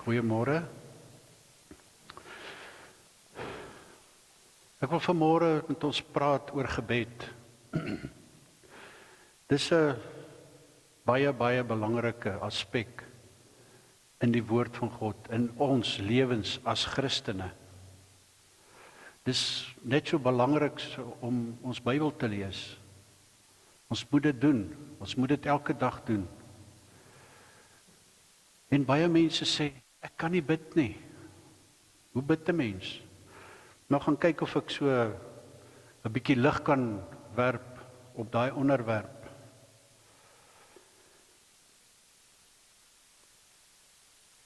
Goeiemôre. Ek wil vanmôre met ons praat oor gebed. Dis 'n baie belangrike aspek in die woord van God, in ons lewens as Christene. Dis net so belangrik om ons Bybel te lees. Ons moet dit doen. Ons moet dit elke dag doen. En baie mense sê, ek kan nie bid nie. Hoe bid 'n mens? Nou gaan kyk of ek so 'n bietjie lig kan werp op daai onderwerp.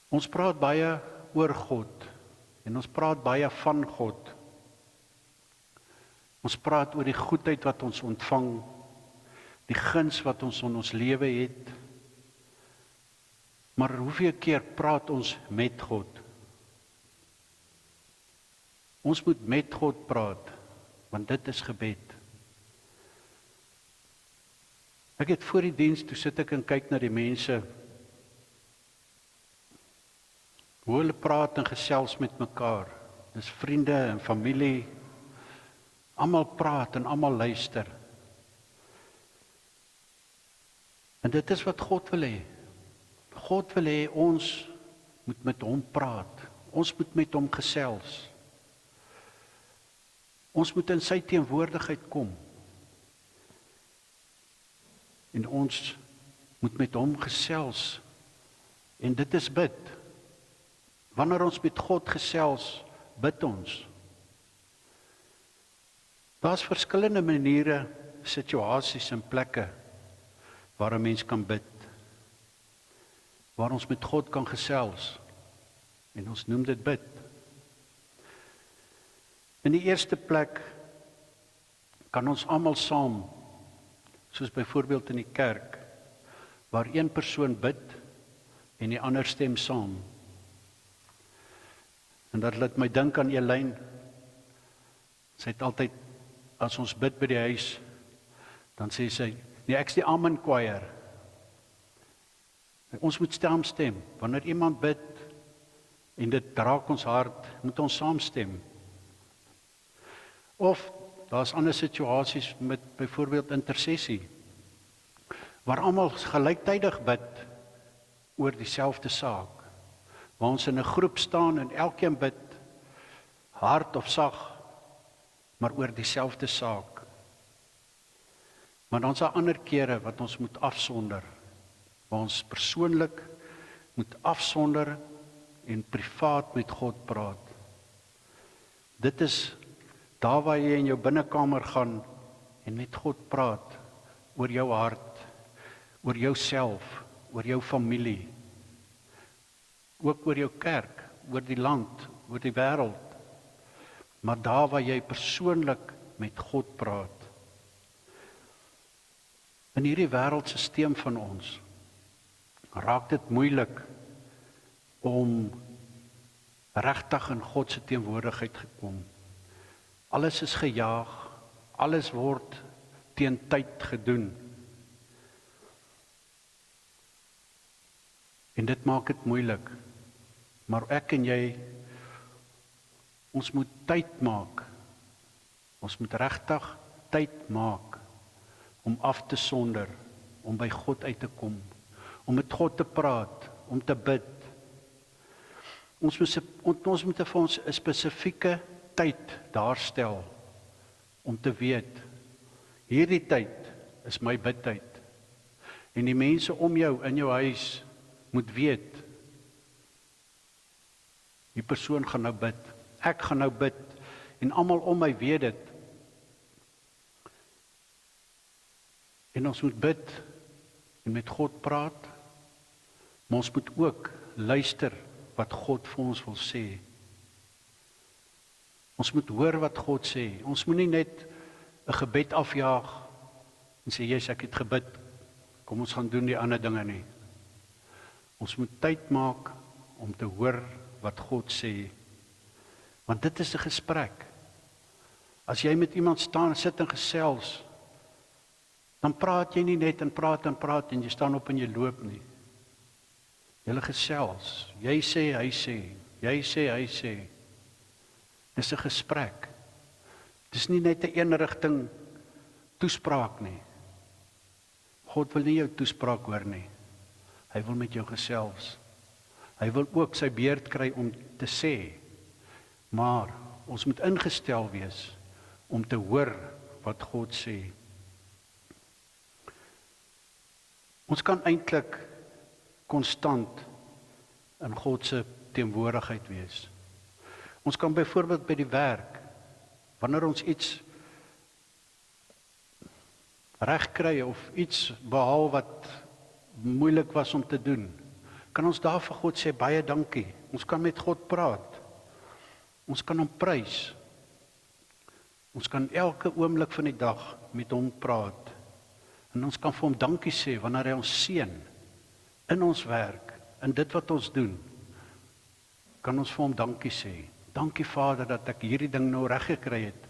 Ons praat baie oor God en ons praat baie van God. Ons praat oor die goedheid wat ons ontvang, die guns wat ons in ons lewe het. Maar hoeveel keer praat ons met God? Ons moet met God praat, want dit is gebed. Ek het voor die diens, toe sit ek en kyk na die mense, hoe hulle praat en gesels met mekaar. Dis vriende en familie, almal praat en almal luister. En dit is wat God wil hê. God wil hê ons moet met hom praat. Ons moet met hom gesels. Ons moet in sy teenwoordigheid kom. En ons moet met hom gesels. En dit is bid. Wanneer ons met God gesels, bid ons. Daar's verskillende maniere, situasies en plekke waar 'n mens kan bid. Waar ons met God kan gesels. En ons noem dit bid. In die eerste plek kan ons almal saam, soos byvoorbeeld in die kerk, waar een persoon bid en die ander stem saam. En dat laat my dink aan Elyn. Sy het altyd, as ons bid by die huis, dan sê sy, nee, ek's die Amen choir. Ons moet saamstem. Wanneer iemand bid en dit raak ons hart, moet ons saamstem. Of daar's ander situasies met byvoorbeeld intersessie, waar almal gelyktydig bid oor dieselfde saak. Waar ons in 'n groep staan en elkeen bid hard of sag, maar oor dieselfde saak. Maar dan is daar ander kere wat ons moet afsonder, waar ons persoonlik moet afsonder en privaat met God praat. Dit is daar waar jy in jou binnekamer gaan en met God praat oor jou hart, oor jouself, oor jou familie, ook oor jou kerk, oor die land, oor die wêreld. Maar daar waar jy persoonlik met God praat. In hierdie wêreldstelsel van ons raak dit moeilik om regtig in God se teenwoordigheid gekom. Alles is gejaag, alles word teen tyd gedoen. En dit maak dit moeilik. Maar ek en jy, ons moet tyd maak. Ons moet regtig tyd maak om af te sonder, om by God uit te kom, om met God te praat, om te bid. Ons moet vir ons 'n spesifieke tyd daarstel, om te weet, hierdie tyd is my bidtyd. En die mense om jou, in jou huis, moet weet, die persoon gaan nou bid, ek gaan nou bid, en almal om my weet dit. En ons moet bid, en met God praat, maar ons moet ook luister wat God vir ons wil sê. Ons moet hoor wat God sê. Ons moet nie net 'n gebed afjaag en sê, "Jesus, ek het gebid. Kom ons gaan doen die ander dinge nie." Ons moet tyd maak om te hoor wat God sê. Want dit is 'n gesprek. As jy met iemand staan, sit en gesels, dan praat jy nie net en praat en jy staan op en jy loop nie. Julle gesels. Jy sê, hy sê. Jy sê, hy sê. Dis 'n gesprek. Dis nie net 'n eenrigting toespraak nie. God wil nie jou toespraak hoor nie. Hy wil met jou gesels. Hy wil ook sy beurt kry om te sê. Maar ons moet ingestel wees om te hoor wat God sê. Ons kan eintlik konstant in God se teenwoordigheid wees. Ons kan byvoorbeeld by die werk, wanneer ons iets reg kry of iets behaal wat moeilik was om te doen, kan ons daar vir God sê baie dankie. Ons kan met God praat. Ons kan hom prys. Ons kan elke oomblik van die dag met hom praat. En ons kan vir hom dankie sê wanneer hy ons seën in ons werk, in dit wat ons doen. Kan ons vir hom dankie sê. Dankie Vader dat ek hierdie ding nou reg gekry het.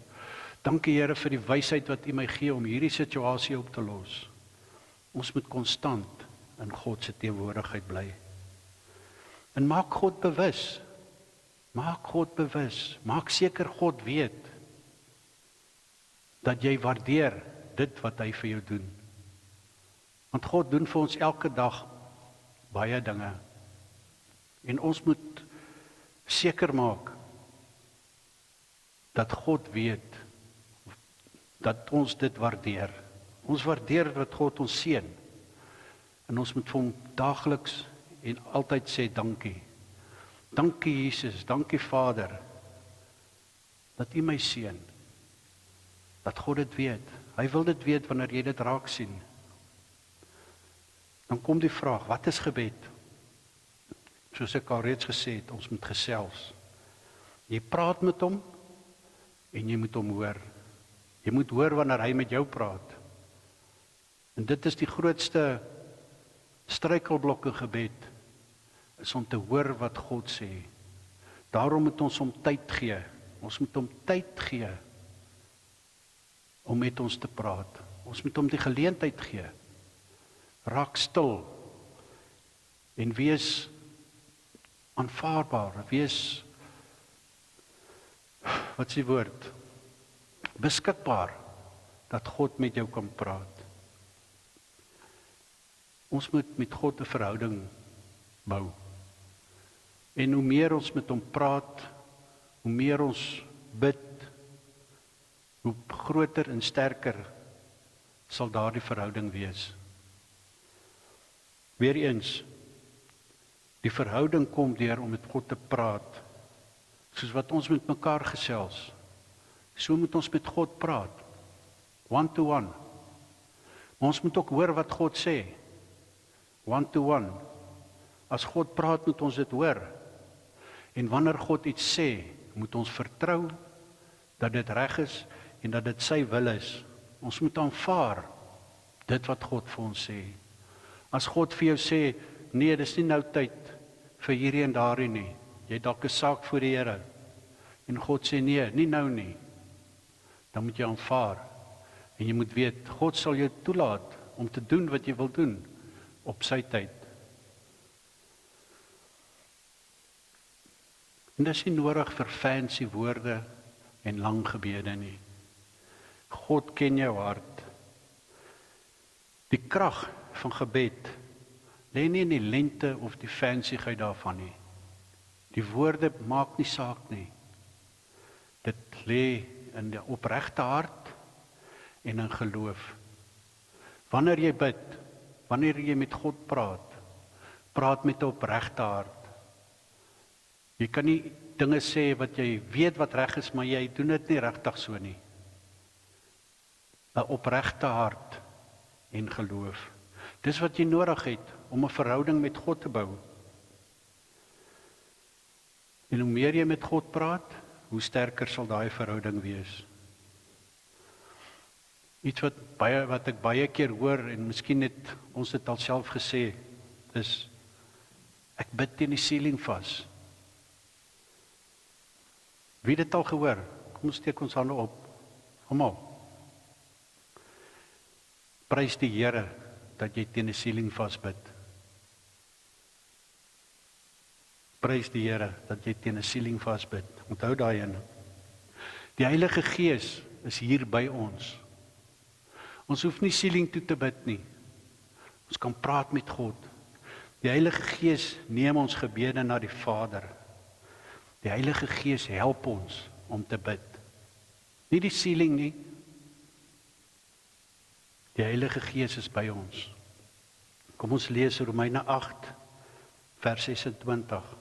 Dankie Here vir die wysheid wat U my gee om hierdie situasie op te los. Ons moet konstant in God se teenwoordigheid bly. En maak God bewus. Maak God bewus. Maak seker God weet dat jy waardeer dit wat hy vir jou doen. Want God doen vir ons elke dag baie dinge. En ons moet seker maak dat God weet dat ons dit waardeer. Ons waardeer wat God ons seën. En ons moet vir hom daagliks en altyd sê dankie. Dankie Jesus, dankie Vader, dat U my seën. Dat God dit weet. Hy wil dit weet wanneer jy dit raak sien. Dan kom die vraag, wat is gebed? Soos ek al reeds gesê het, ons moet gesels. Jy praat met hom en jy moet hom hoor. Jy moet hoor wanneer hy met jou praat. En dit is die grootste struikelblok in gebed, is om te hoor wat God sê. Daarom moet ons hom tyd gee. Ons moet hom tyd gee om met ons te praat. Ons moet hom die geleentheid gee. Raak stil en wees aanvaarbaar, wees, wat is die woord? Beskikbaar, dat God met jou kan praat. Ons moet met God 'n verhouding bou. En hoe meer ons met hom praat, hoe meer ons bid, hoe groter en sterker sal daardie verhouding wees. Weereens, die verhouding kom deur om met God te praat, soos wat ons met mekaar gesels. So moet ons met God praat, one to one. Maar ons moet ook hoor wat God sê, one to one. As God praat, moet ons dit hoor. En wanneer God iets sê, moet ons vertrou dat dit reg is en dat dit sy wil is. Ons moet aanvaar dit wat God vir ons sê. As God vir jou sê, nee, dis nie nou tyd vir hierdie en daardie nie. Jy het dalk 'n saak voor die Here. En God sê nee, nie nou nie. Dan moet jy aanvaar. En jy moet weet, God sal jou toelaat om te doen wat jy wil doen op sy tyd. En dit is nie nodig vir fancy woorde en lang gebede nie. God ken jou hart. Die krag van gebed lê nie in die lengte of die fancyheid daarvan nie. Die woorde maak nie saak nie. Dit lê in die opregte hart en in geloof. Wanneer jy bid, wanneer jy met God praat, praat met 'n opregte hart. Jy kan nie dinge sê wat jy weet wat reg is, maar jy doen dit nie regtig so nie. 'n Opregte hart en geloof. Dis wat jy nodig het om 'n verhouding met God te bou. En hoe meer jy met God praat, hoe sterker sal daai verhouding wees. Iets wat ek baie keer hoor, en miskien het ons dit alself gesê, is, ek bid teen die ceiling vas. Wie het dit al gehoor? Kom ons steek ons hande op. Almal. Prys die Here dat jy teen die ceiling vas bid. Prys die Here dat jy teen 'n siening vasbid. Onthou daai een. Die Heilige Gees is hier by ons. Ons hoef nie siening toe te bid nie. Ons kan praat met God. Die Heilige Gees neem ons gebede na die Vader. Die Heilige Gees help ons om te bid. Nie die siening nie. Die Heilige Gees is by ons. Kom ons lees Romeine 8, vers 26.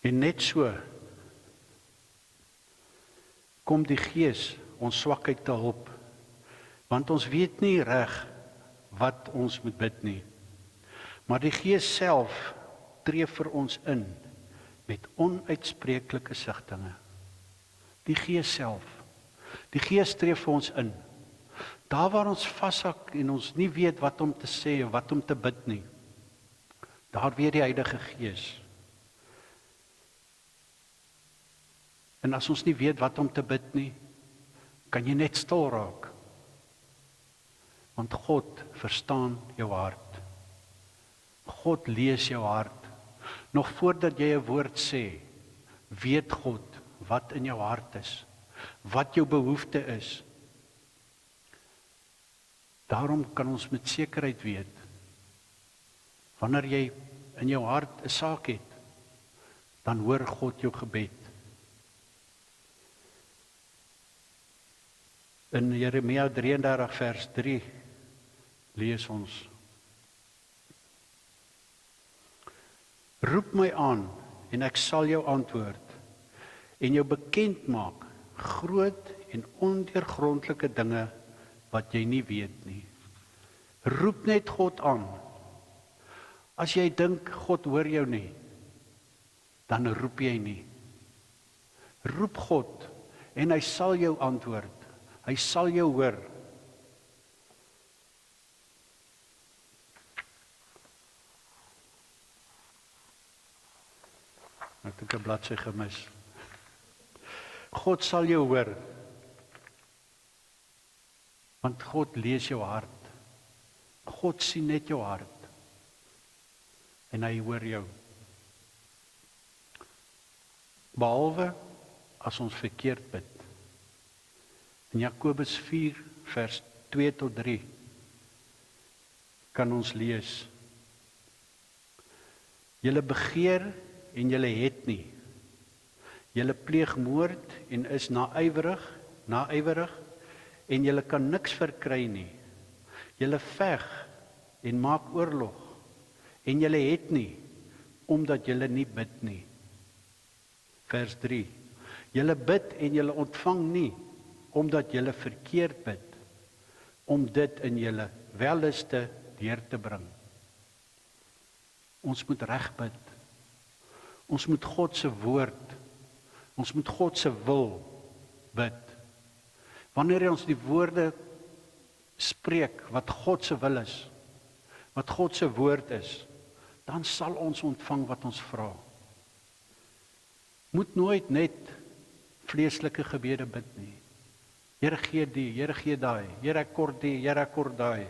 En net so kom die Gees ons swakheid te hulp, want ons weet nie reg wat ons moet bid nie. Maar die Gees self tree vir ons in met onuitspreeklike sigtinge. Die Gees self. Die Gees tree vir ons in. Daar waar ons vashak en ons nie weet wat om te sê of wat om te bid nie. Daar weet die Heilige Gees. En as ons nie weet wat om te bid nie, kan jy net stil raak. Want God verstaan jou hart. God lees jou hart. Nog voordat jy 'n woord sê, weet God wat in jou hart is, wat jou behoefte is. Daarom kan ons met sekerheid weet, wanneer jy in jou hart 'n saak het, dan hoor God jou gebed. In Jeremia 33 vers 3 lees ons: Roep my aan en ek sal jou antwoord en jou bekend maak groot en ondeurgrondelike dinge wat jy nie weet nie. Roep net God aan. As jy dink God hoor jou nie, dan roep jy nie. Roep God en hy sal jou antwoord. Hy sal jou hoor. Ek het 'n bladsy gemis. God sal jou hoor. Want God lees jou hart. God sien net jou hart. En hy hoor jou. Behalwe as ons verkeerd bid. In Jakobus 4 vers 2 tot 3 kan ons lees: Julle begeer en julle het nie. Julle pleeg moord en is nawywerig en julle kan niks verkry nie. Julle veg en maak oorlog en julle het nie omdat julle nie bid nie. Vers 3: Julle bid en julle ontvang nie omdat julle verkeerd bid, om dit in julle welliste deur te bring. Ons moet reg bid. Ons moet God se woord, ons moet God se wil bid. Wanneer ons die woorde spreek wat God se wil is, wat God se woord is, dan sal ons ontvang wat ons vra. Moet nooit net vleeslike gebede bid nie. Here gee die, Here gee daai, Here kort die, Here kort daai.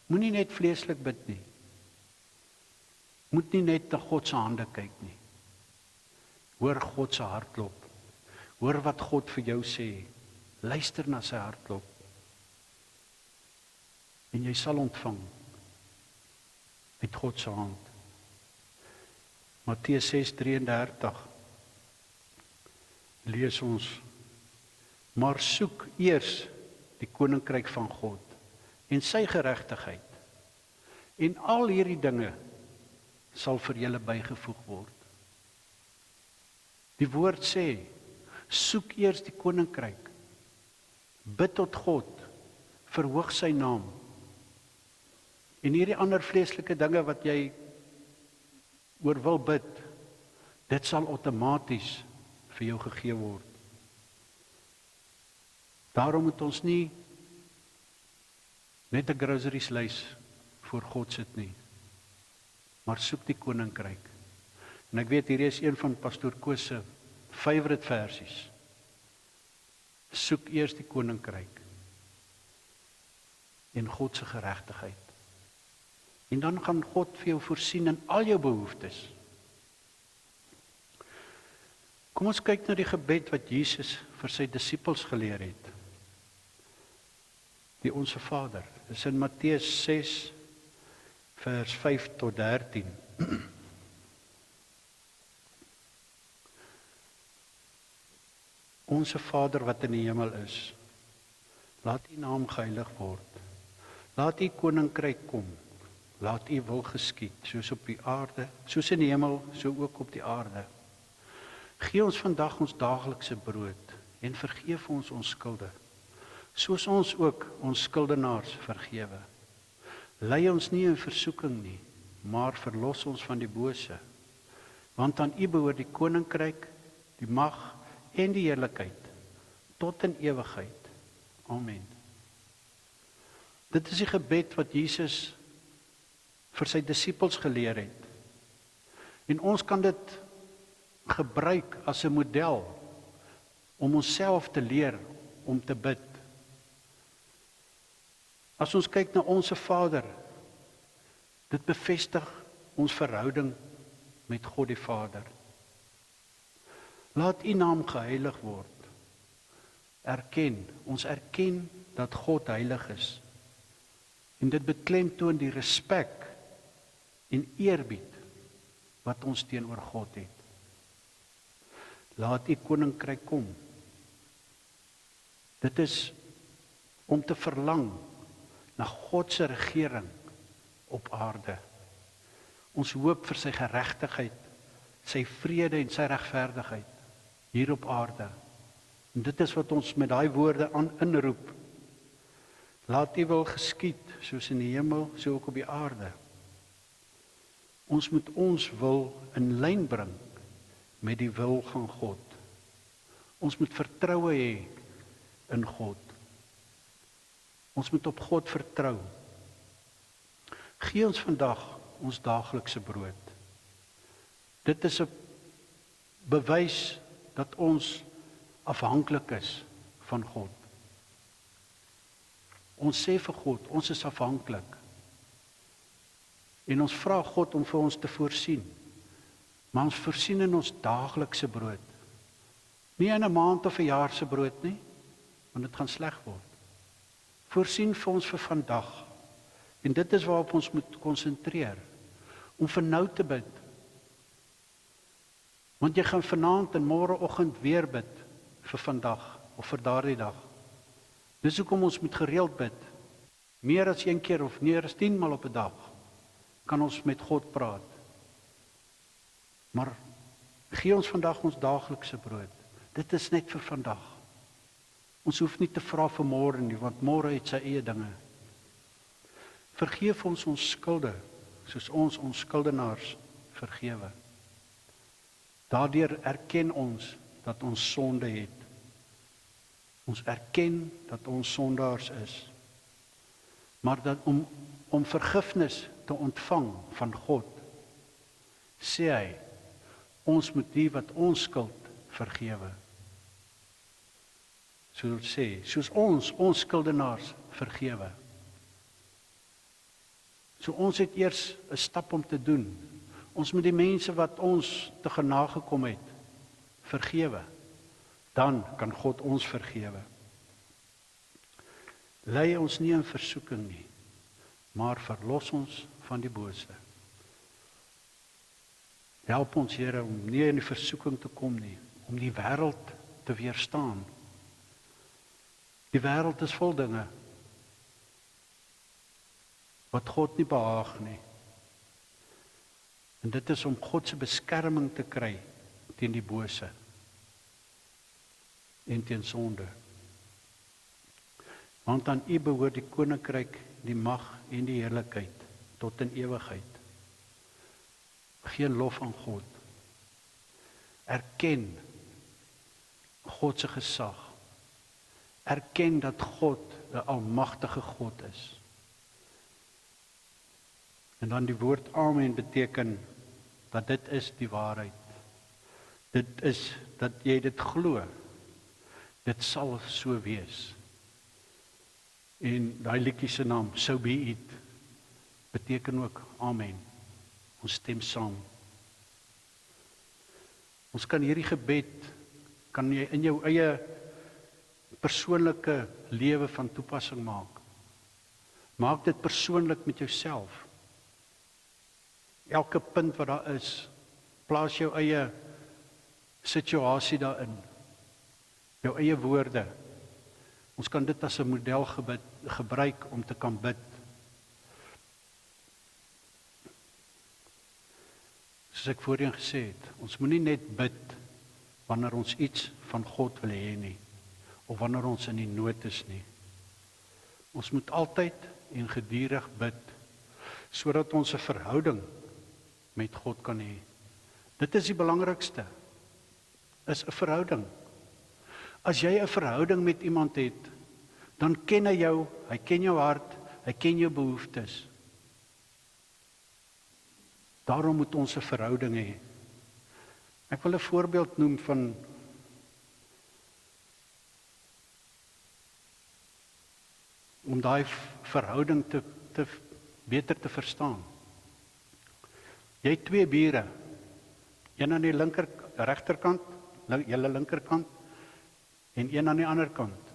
Moenie net vleeslik bid nie. Moet nie net na God se hande kyk nie. Hoor God se hartklop. Hoor wat God vir jou sê. Luister na sy hartklop. En jy sal ontvang uit God se hand. Matteus 6:33 lees ons: Maar soek eers die koninkryk van God en sy geregtigheid, en al hierdie dinge sal vir julle bygevoeg word. Die woord sê, soek eers die koninkryk, bid tot God, verhoog sy naam, en hierdie ander vleeslike dinge wat jy oor wil bid, dit sal outomaties vir jou gegee word. Daarom moet ons nie net 'n groceries lys voor God sit nie, maar soek die koninkryk. En ek weet hierdie is een van Pastoor Koos se favorite versies. Soek eers die koninkryk en God se geregtigheid. En dan gaan God vir jou voorsien in al jou behoeftes. Kom ons kyk na die gebed wat Jesus vir sy disippels geleer het. Die Onse Vader. Dit is in Matteus 6 vers 5 tot 13. Onse Vader wat in die hemel is, laat U naam geheilig word. Laat U koninkryk kom. Laat U wil geskied, soos op die aarde, soos in die hemel, so ook op die aarde. Gee ons vandag ons daaglikse brood en vergeef ons ons skulde, soos ons ook ons skuldenaars vergewe. Lei ons nie in versoeking nie, maar verlos ons van die bose. Want aan U behoort die koninkryk, die mag en die heerlikheid tot in ewigheid. Amen. Dit is die gebed wat Jesus vir sy disippels geleer het. En ons kan dit gebruik as 'n model om onsself te leer om te bid. As ons kyk na Onse Vader, dit bevestig ons verhouding met God die Vader. Laat U naam geheilig word. Ons erken dat God heilig is. En dit beklemtoon die respek en eerbied wat ons teenoor God het. Laat U koninkryk kom. Dit is om te verlang na God se regering op aarde. Ons hoop vir sy geregtigheid, sy vrede en sy regverdigheid hier op aarde. En dit is wat ons met daai woorde inroep. Laat U wil geskied, soos in die hemel, so ook op die aarde. Ons moet ons wil in lyn bring met die wil van God. Ons moet vertroue hê in God. Ons moet op God vertrou. Gee ons vandag ons daaglikse brood. Dit is 'n bewys dat ons afhanklik is van God. Ons sê vir God, ons is afhanklik. En ons vra God om vir ons te voorsien. Maar ons voorsien in ons daaglikse brood. Nie in 'n maand of 'n jaar se brood nie, want dit gaan sleg word. Voorsien vir ons vir vandag. En dit is waarop ons moet konsentreer. Om vir nou te bid. Want jy gaan vanaand en môreoggend weer bid vir vandag of vir daardie dag. Dis hoekom ons moet gereeld bid. Meer as 1 keer of meer as 10 maal op 'n dag kan ons met God praat. Maar gee ons vandag ons daaglikse brood. Dit is net vir vandag. Ons hoef nie te vra vir môre nie, want môre het sy eie dinge. Vergeef ons ons skulde, soos ons skuldenaars vergewe. Daardeur erken ons dat ons sonde het. Ons erken dat ons sondaars is. Maar dat om vergifnis te ontvang van God, sê hy, ons moet die wat ons skuld vergewe. Soos ons skuldenaars vergewe. So ons het eers 'n stap om te doen. Ons moet die mense wat ons te genagekom het, vergewe. Dan kan God ons vergewe. Lei ons nie in versoeking nie, maar verlos ons van die bose. Help ons, Here, om nie in die versoeking te kom nie, om die wêreld te weerstaan. Die wêreld is vol dinge wat God nie behaag nie. En dit is om God se beskerming te kry teen die bose en teen sonde. Want aan U behoort die koninkryk, die mag en die heerlikheid tot in ewigheid. Geen lof aan God. Erken God se gesag. Erken dat God 'n almagtige God is. En dan die woord amen beteken dat dit is die waarheid. Dit is dat jy dit glo. Dit sal so wees. En daai liedjie se naam, So Be It. beteken ook amen. Ons stem saam. Ons kan hierdie gebed, kan jy in jou eie persoonlike lewe van toepassing maak. Maak dit persoonlik met jouself. Elke punt wat daar is, plaas jou eie situasie daarin. Jou eie woorde. Ons kan dit as 'n model gebruik om te kan bid. Soos ek voorheen gesê het, ons moenie net bid wanneer ons iets van God wil hê nie, of wanneer ons in die nood is nie. Ons moet altyd en gedurig bid, sodat ons 'n verhouding met God kan hê. Dit is die belangrikste, is 'n verhouding. As jy 'n verhouding met iemand het, dan ken hy jou, hy ken jou hart, hy ken jou behoeftes. Daarom moet ons 'n verhouding hê. Ek wil 'n voorbeeld noem van om daai verhouding te beter te verstaan. Jy het 2 bure, een aan die regterkant, julle linkerkant, en een aan die ander kant.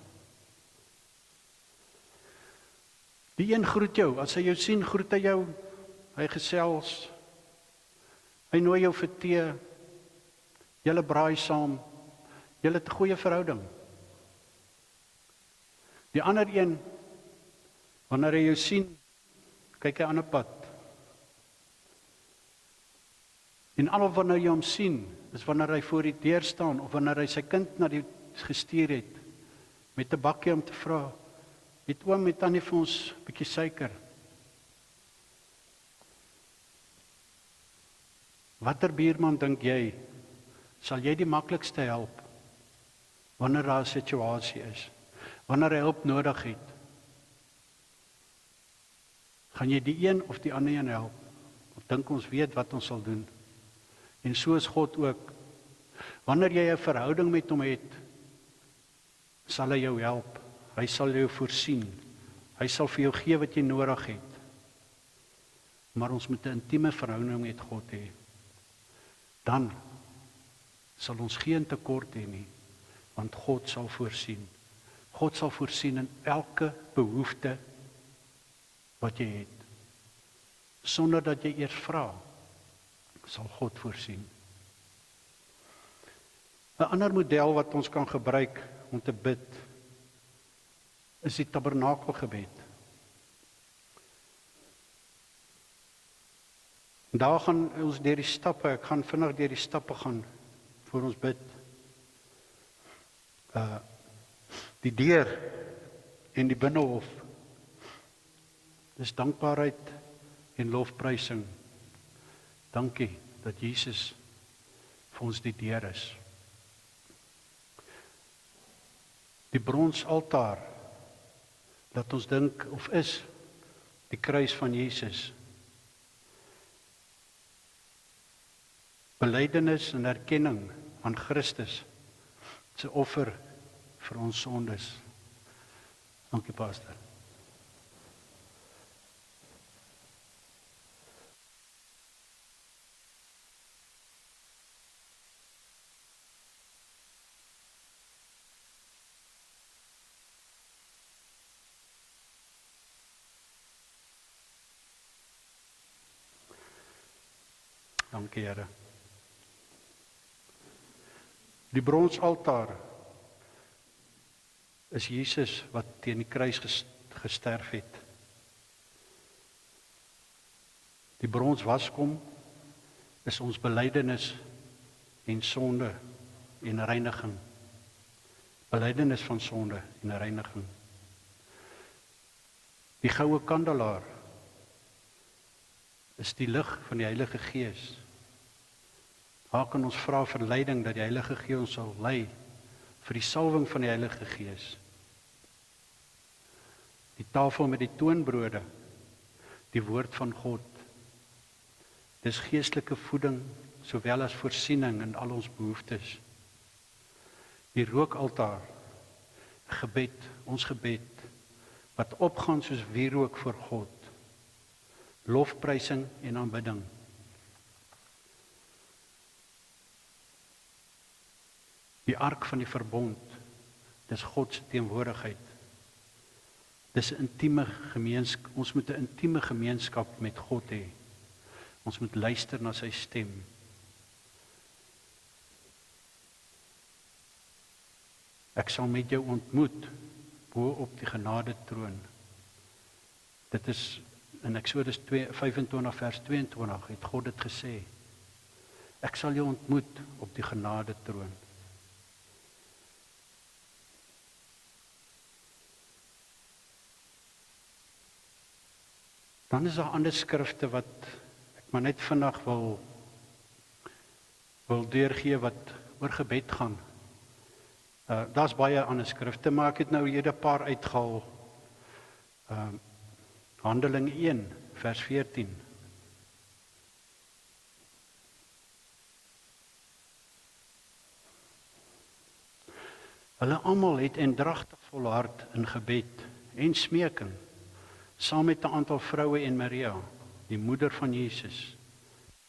Die een groet jou, as hy jou sien, groet hy jou, hy gesels, hy nooi jou vir tee, julle braai saam, julle het 'n goeie verhouding. Die ander een, wanneer hy jou sien, kyk hy aan 'n pad. En al wanneer jy hom sien, is wanneer hy voor die deur staan, of wanneer hy sy kind na die gestuur het, met 'n bakkie om te vra, het oom met tannie vir ons 'n bietjie suiker. Watter buurman dink jy, sal jy die maklikste help, wanneer daar 'n situasie is, wanneer hy hulp nodig het? Gaan jy die een of die ander een help? Of dink ons weet wat ons sal doen? En so is God ook. Wanneer jy 'n verhouding met hom het, sal hy jou help. Hy sal jou voorsien. Hy sal vir jou gee wat jy nodig het. Maar ons moet 'n intieme verhouding met God hê. Dan sal ons geen tekort hê nie, want God sal voorsien. God sal voorsien in elke behoefte wat jy het. Sonder dat jy eers vra, sal God voorsien. 'n ander model wat ons kan gebruik om te bid, is die tabernakelgebed. Daar gaan ons deur die stappe, ek gaan vinnig deur die stappe gaan, voor ons bid. Die deur en die binnehof, dis dankbaarheid en lofprysing. Dankie dat Jesus vir ons die deur is. Die bronsaltaar, dat ons dink of is die kruis van Jesus. Belydenis en erkenning aan Christus se offer vir ons sondes. Dankie pastor. Dankie Here. Die bronsaltaar is Jesus wat teen die kruis gesterf het. Die bronswaskom is ons belydenis en sonde en reiniging. Belydenis van sonde en reiniging. Die goue kandelaar is die lig van die Heilige Gees. Waar kan ons vra vir leiding dat die Heilige Gees ons sal lei vir die salwing van die Heilige Gees? Die tafel met die toonbrode, die woord van God. Dis geestelike voeding sowel as voorsiening in al ons behoeftes. Die rookaltaar, gebed, ons gebed, wat opgaan soos wierook voor God. lofprysing en aanbidding. Die ark van die verbond, dis God se teenwoordigheid. Dis 'n intieme gemeenskap. Ons moet 'n intieme gemeenskap met God hê. Ons moet luister na sy stem. Ek sal met jou ontmoet bo op die genade troon. Dit is in Eksodus 25 vers 22 het God dit gesê. Ek sal jou ontmoet op die genade troon. Dan is daar ander skrifte wat ek maar net vandag wil deurgee wat oor gebed gaan. Daar's baie ander skrifte, maar ek het nou hier 'n paar uitgehaal. Handeling 1 vers 14. Hulle almal het eendragtig volhard in gebed en smeking, saam met 'n aantal vroue en Maria, die moeder van Jesus,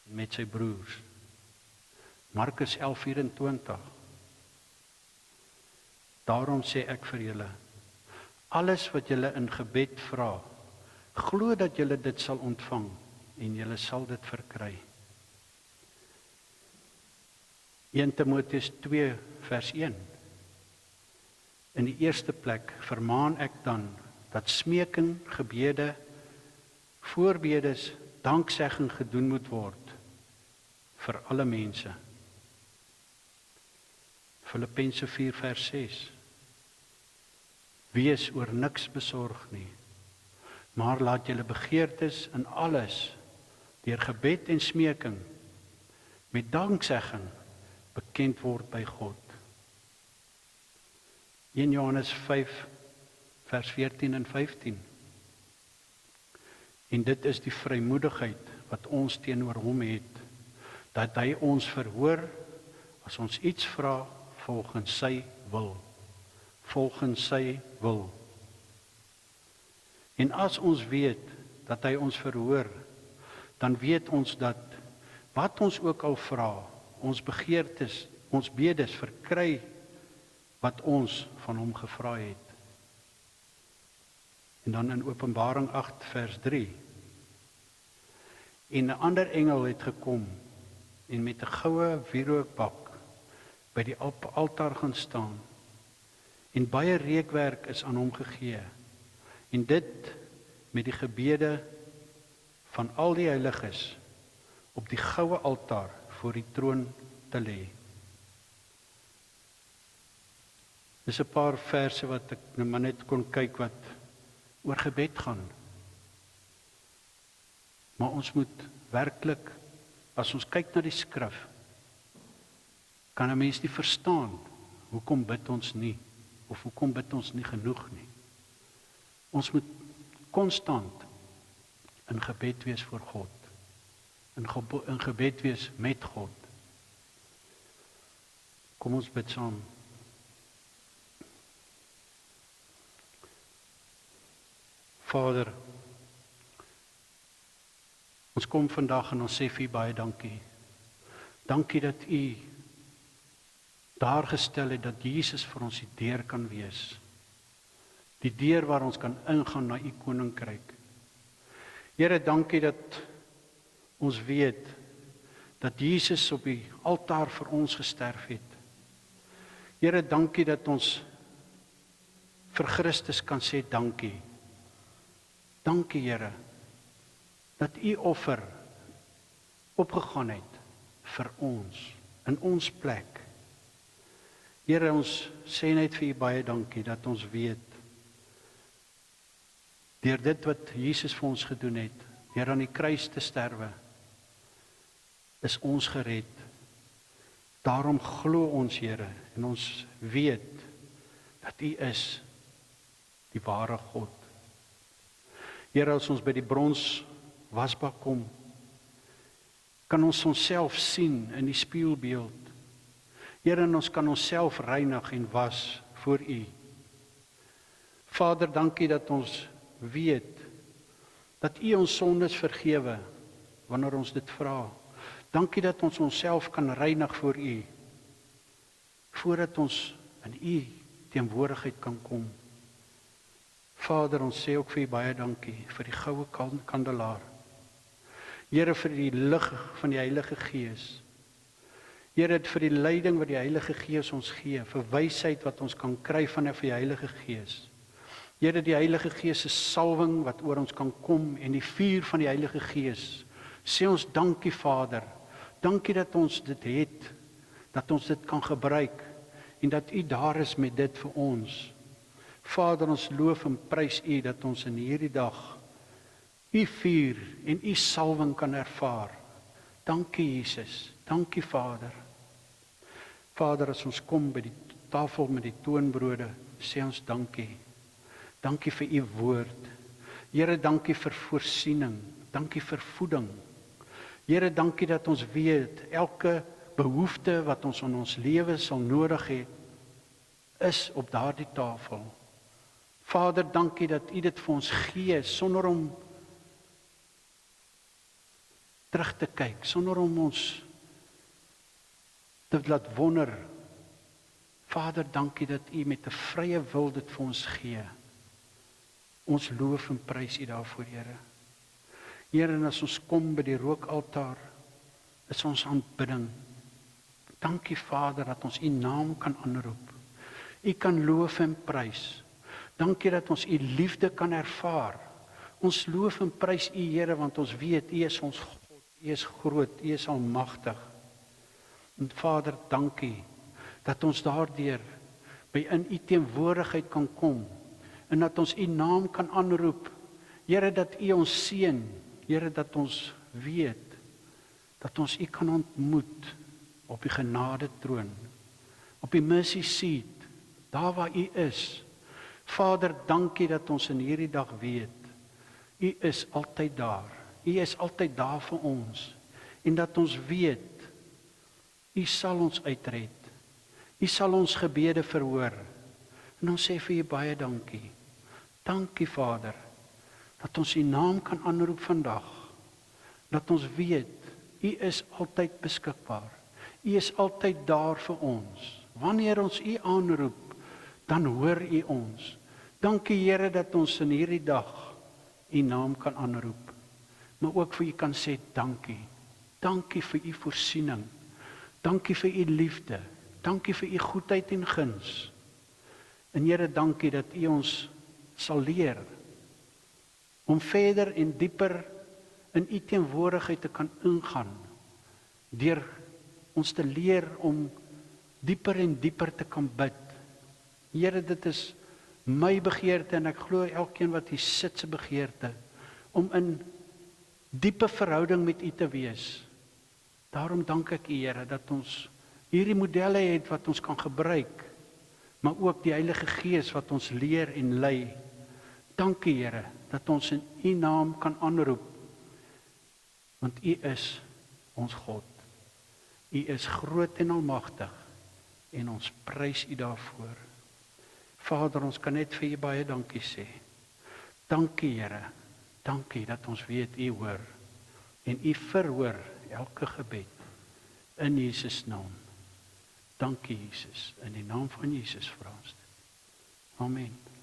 met sy broers. Markus 11:24. Daarom sê ek vir julle, alles wat julle in gebed vra, glo dat julle dit sal ontvang en julle sal dit verkry. 1 Timoteus 2 vers 1. In die eerste plek vermaan ek dan dat smeking, gebede, voorbedes, danksegging gedoen moet word vir alle mense. Filippense 4 vers 6. Wees oor niks besorg nie, maar laat julle begeertes in alles deur gebed en smeking met danksegging bekend word by God. 1 Johannes 5 vers 14 en 15. En dit is die vrymoedigheid wat ons teenoor hom het, dat hy ons verhoor as ons iets vra volgens sy wil. Volgens sy wil. En as ons weet dat hy ons verhoor, dan weet ons dat wat ons ook al vra, ons begeertes, ons bedes verkry wat ons van hom gevra het. En dan in Openbaring 8 vers 3. En 'n ander engel het gekom en met 'n goue wierookbak by die altaar gaan staan. En baie reukwerk is aan hom gegee. En dit met die gebede van al die heiliges op die goue altaar voor die troon te lê. Dis 'n paar verse wat ek nou maar net kon kyk wat oor gebed gaan. Maar ons moet werklik, as ons kyk na die skrif, kan 'n mens nie verstaan hoekom bid ons nie, of hoekom bid ons nie genoeg nie. Ons moet konstant in gebed wees voor God, in gebed wees met God. Kom ons bid saam. Vader, ons kom vandag en ons sê vir U baie dankie. Dankie dat U daar gestel het dat Jesus vir ons die deur kan wees. Die deur waar ons kan ingaan na U koninkryk. Here, dankie dat ons weet dat Jesus op die altaar vir ons gesterf het. Here, dankie dat ons vir Christus kan sê dankie. Dankie, Here, dat U offer opgegaan het vir ons, in ons plek. Here, ons sê net vir U baie dankie dat ons weet, deur dit wat Jesus vir ons gedoen het, deur aan die kruis te sterwe, is ons gered. Daarom glo ons, Here, en ons weet dat U is die ware God. Here, as ons by die brons wasbak kom, kan ons onsself sien in die spieelbeeld. Here, en ons kan onsself reinig en was voor U. Vader, dankie dat ons weet dat U ons sondes vergewe, wanneer ons dit vra. Dankie dat ons onsself kan reinig voor U, voordat ons in U teenwoordigheid kan kom. Vader, ons sê ook vir U baie dankie, vir die goue kandelaar. Here, vir die lig van die Heilige Gees. Here, vir die leiding wat die Heilige Gees ons gee, vir wysheid wat ons kan kry van die Heilige Gees. Here, die Heilige Gees se salwing wat oor ons kan kom en die vuur van die Heilige Gees. Sê ons dankie, Vader. Dankie dat ons dit het, dat ons dit kan gebruik en dat U daar is met dit vir ons. Vader, ons loof en prys U dat ons in hierdie dag U vuur en U salwing kan ervaar. Dankie, Jesus. Dankie, Vader. Vader, as ons kom by die tafel met die toonbrode, sê ons dankie. Dankie vir U woord. Here, dankie vir voorsiening. Dankie vir voeding. Here, dankie dat ons weet, elke behoefte wat ons in ons lewe sal nodig hê, is op daardie tafel. Vader, dankie dat U dit vir ons gee, sonder om terug te kyk, sonder om ons te laat wonder. Vader, dankie dat U met 'n vrye wil dit vir ons gee. Ons loof en prys U daarvoor, Here. Here, en as ons kom by die rookaltaar, is ons aanbidding. Dankie, Vader, dat ons U naam kan aanroep. U kan loof en prys. Dankie dat ons U liefde kan ervaar. Ons loof en prys U, Here, want ons weet U is ons God, U is groot, U is almagtig. En Vader, dankie dat ons daardeur by in U teenwoordigheid kan kom en dat ons U naam kan aanroep. Here, dat U ons seën. Here, dat ons weet dat ons U kan ontmoet op die genade troon, op die mercy seat, daar waar U is. Vader, dankie dat ons in hierdie dag weet, U is altyd daar. U is altyd daar vir ons. En dat ons weet, U sal ons uitred. U sal ons gebede verhoor. En ons sê vir U baie dankie. Dankie, Vader, dat ons U naam kan aanroep vandag. Dat ons weet, U is altyd beskikbaar. U is altyd daar vir ons. Wanneer ons U aanroep, dan hoor U ons. Dankie, Here, dat ons in hierdie dag U naam kan aanroep. Maar ook vir U kan sê dankie. Dankie vir U voorsiening. Dankie vir U liefde. Dankie vir U goedheid en guns. En Here, dankie dat U ons sal leer om verder en dieper in U teenwoordigheid te kan ingaan, deur ons te leer om dieper en dieper te kan bid. Here, dit is my begeerte en ek glo elkeen wat hier sit se begeerte, om in diepe verhouding met U te wees. Daarom dank ek U, Here, dat ons hierdie modelle het wat ons kan gebruik, maar ook die Heilige Gees wat ons leer en lei. Dankie, Here, dat ons in U naam kan aanroep, want U is ons God. U is groot en almagtig en ons prys U daarvoor. Vader, ons kan net vir U baie dankie sê. Dankie, Here. Dankie dat ons weet U hoor en U verhoor elke gebed in Jesus naam. Dankie, Jesus. In die naam van Jesus vra ons dit. Amen.